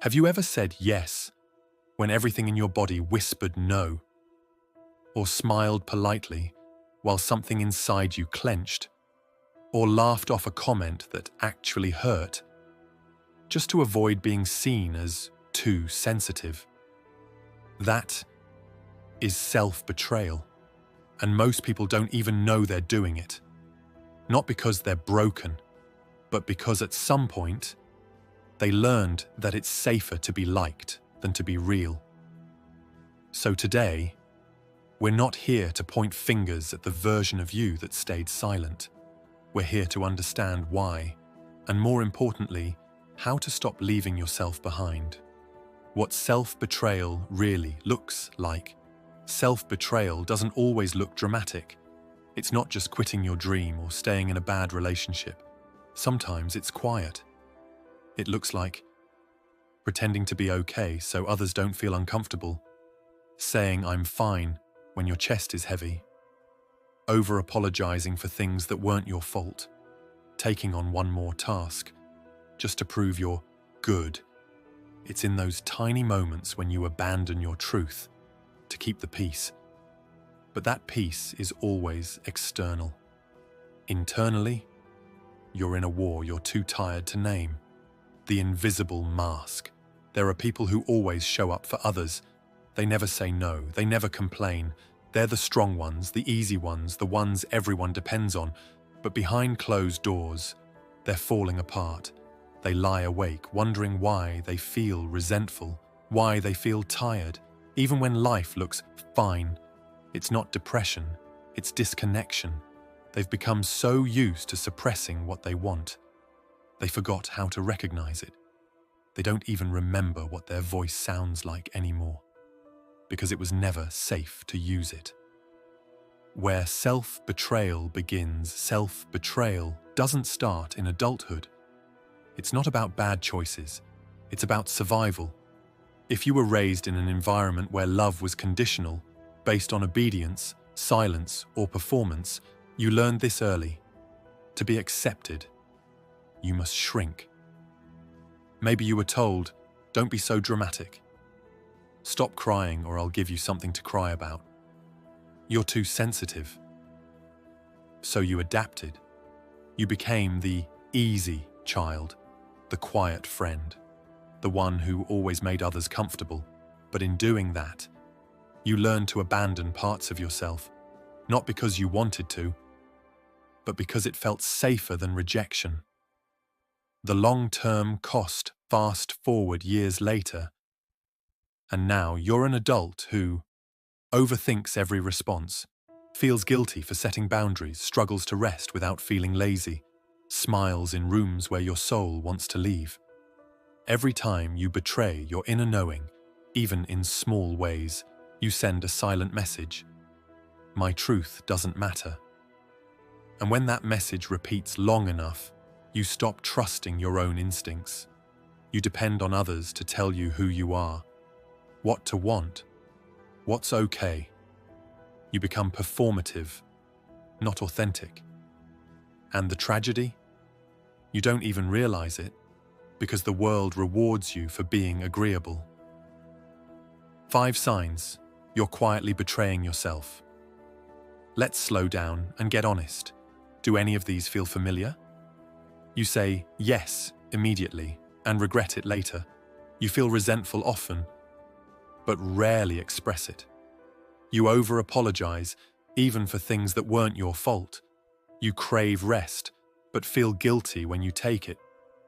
Have you ever said yes when everything in your body whispered no? Or smiled politely while something inside you clenched? Or laughed off a comment that actually hurt, just to avoid being seen as too sensitive? That is self-betrayal, and most people don't even know they're doing it. Not because they're broken, but because at some point, they learned that it's safer to be liked than to be real. So today, we're not here to point fingers at the version of you that stayed silent. We're here to understand why, and more importantly, how to stop leaving yourself behind. What self-betrayal really looks like. Self-betrayal doesn't always look dramatic. It's not just quitting your dream or staying in a bad relationship. Sometimes it's quiet. It looks like pretending to be okay so others don't feel uncomfortable, saying I'm fine when your chest is heavy, over-apologizing for things that weren't your fault, taking on one more task just to prove you're good. It's in those tiny moments when you abandon your truth to keep the peace. But that peace is always external. Internally, you're in a war you're too tired to name. The invisible mask. There are people who always show up for others. They never say no, they never complain. They're the strong ones, the easy ones, the ones everyone depends on. But behind closed doors, they're falling apart. They lie awake, wondering why they feel resentful, why they feel tired, even when life looks fine. It's not depression, it's disconnection. They've become so used to suppressing what they want. They forgot how to recognize it. They don't even remember what their voice sounds like anymore, because it was never safe to use it. Where self-betrayal begins, self-betrayal doesn't start in adulthood. It's not about bad choices. It's about survival. If you were raised in an environment where love was conditional, based on obedience, silence, or performance, you learned this early. To be accepted, you must shrink. Maybe you were told, don't be so dramatic. Stop crying or I'll give you something to cry about. You're too sensitive. So you adapted. You became the easy child, the quiet friend, the one who always made others comfortable. But in doing that, you learned to abandon parts of yourself, not because you wanted to, but because it felt safer than rejection. The long-term cost fast forward years later, and now you're an adult who overthinks every response, feels guilty for setting boundaries, struggles to rest without feeling lazy, smiles in rooms where your soul wants to leave. Every time you betray your inner knowing, even in small ways, you send a silent message. My truth doesn't matter. And when that message repeats long enough, you stop trusting your own instincts. You depend on others to tell you who you are, what to want, what's okay. You become performative, not authentic. And the tragedy? You don't even realize it, because the world rewards you for being agreeable. 5 signs you're quietly betraying yourself. Let's slow down and get honest. Do any of these feel familiar? You say yes immediately and regret it later. You feel resentful often, but rarely express it. You over-apologize even for things that weren't your fault. You crave rest, but feel guilty when you take it.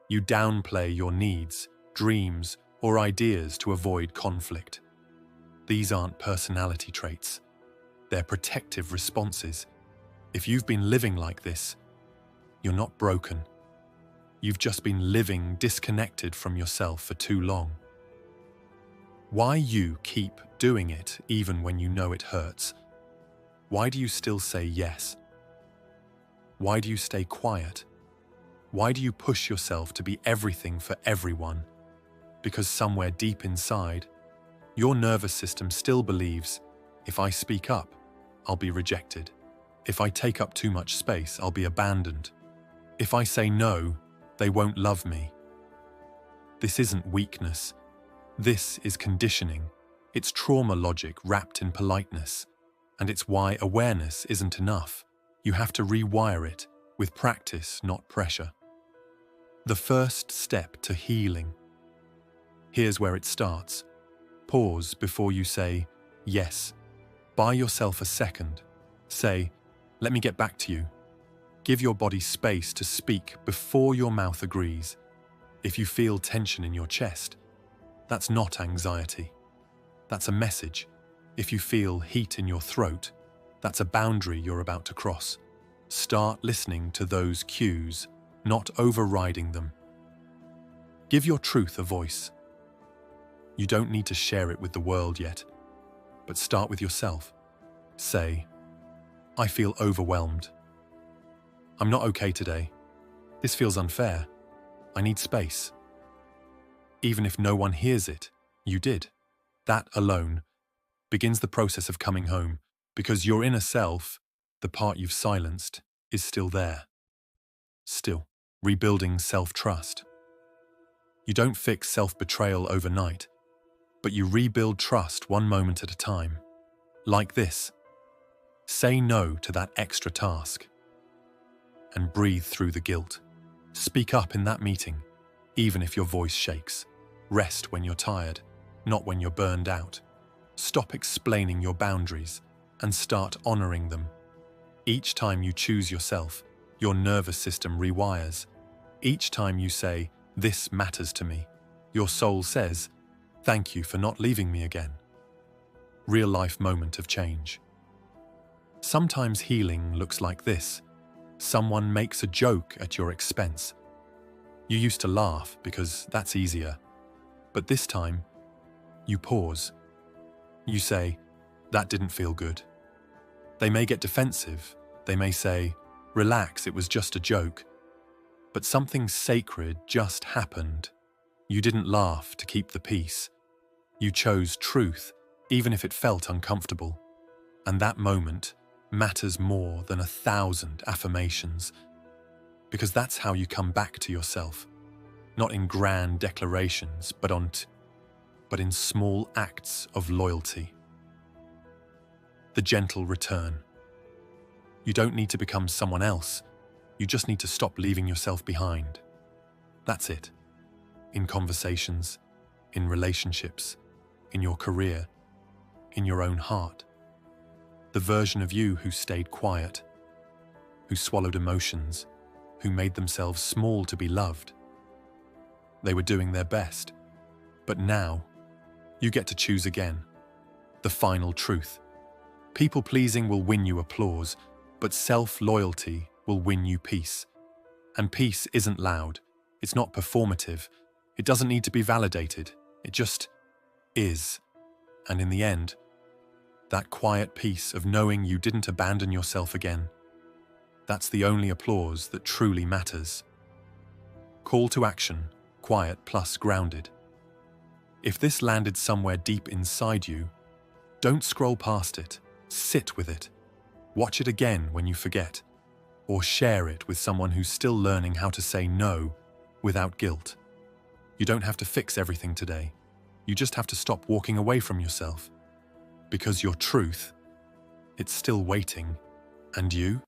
You downplay your needs, dreams, or ideas to avoid conflict. These aren't personality traits. They're protective responses. If you've been living like this, you're not broken. You've just been living disconnected from yourself for too long. Why you keep doing it even when you know it hurts? Why do you still say yes? Why do you stay quiet? Why do you push yourself to be everything for everyone? Because somewhere deep inside, your nervous system still believes, if I speak up, I'll be rejected. If I take up too much space, I'll be abandoned. If I say no, they won't love me. This isn't weakness, This is conditioning. It's trauma logic wrapped in politeness. And it's why awareness isn't enough. You have to rewire it with practice, not pressure. The first step to healing. Here's where it starts. Pause before you say, yes. Buy yourself a second. Say, let me get back to you. Give your body space to speak before your mouth agrees. If you feel tension in your chest, that's not anxiety. That's a message. If you feel heat in your throat, that's a boundary you're about to cross. Start listening to those cues, not overriding them. Give your truth a voice. You don't need to share it with the world yet, but start with yourself. Say, I feel overwhelmed. I'm not okay today. This feels unfair. I need space. Even if no one hears it, you did. That alone begins the process of coming home, because your inner self, the part you've silenced, is still there. Still, rebuilding self-trust. You don't fix self-betrayal overnight, but you rebuild trust one moment at a time. Like this. Say no to that extra task. And breathe through the guilt. Speak up in that meeting, even if your voice shakes. Rest when you're tired, not when you're burned out. Stop explaining your boundaries and start honoring them. Each time you choose yourself, your nervous system rewires. Each time you say, this matters to me, your soul says, thank you for not leaving me again. Real-life moment of change. Sometimes healing looks like this. Someone makes a joke at your expense. You used to laugh because that's easier. But this time, you pause. You say, that didn't feel good. They may get defensive. They may say, relax, it was just a joke. But something sacred just happened. You didn't laugh to keep the peace. You chose truth, even if it felt uncomfortable. And that moment matters more than 1,000 affirmations. Because that's how you come back to yourself. Not in grand declarations, but in small acts of loyalty. The gentle return. You don't need to become someone else. You just need to stop leaving yourself behind. That's it. In conversations, in relationships, in your career, in your own heart. The version of you who stayed quiet, who swallowed emotions, who made themselves small to be loved. They were doing their best. But now, you get to choose again. The final truth. People-pleasing will win you applause, but self-loyalty will win you peace. And peace isn't loud. It's not performative. It doesn't need to be validated. It just is. And in the end, that quiet peace of knowing you didn't abandon yourself again, that's the only applause that truly matters. Call to action, quiet plus grounded. If this landed somewhere deep inside you, don't scroll past it. Sit with it. Watch it again when you forget. Or share it with someone who's still learning how to say no without guilt. You don't have to fix everything today. You just have to stop walking away from yourself. Because your truth, it's still waiting. And you?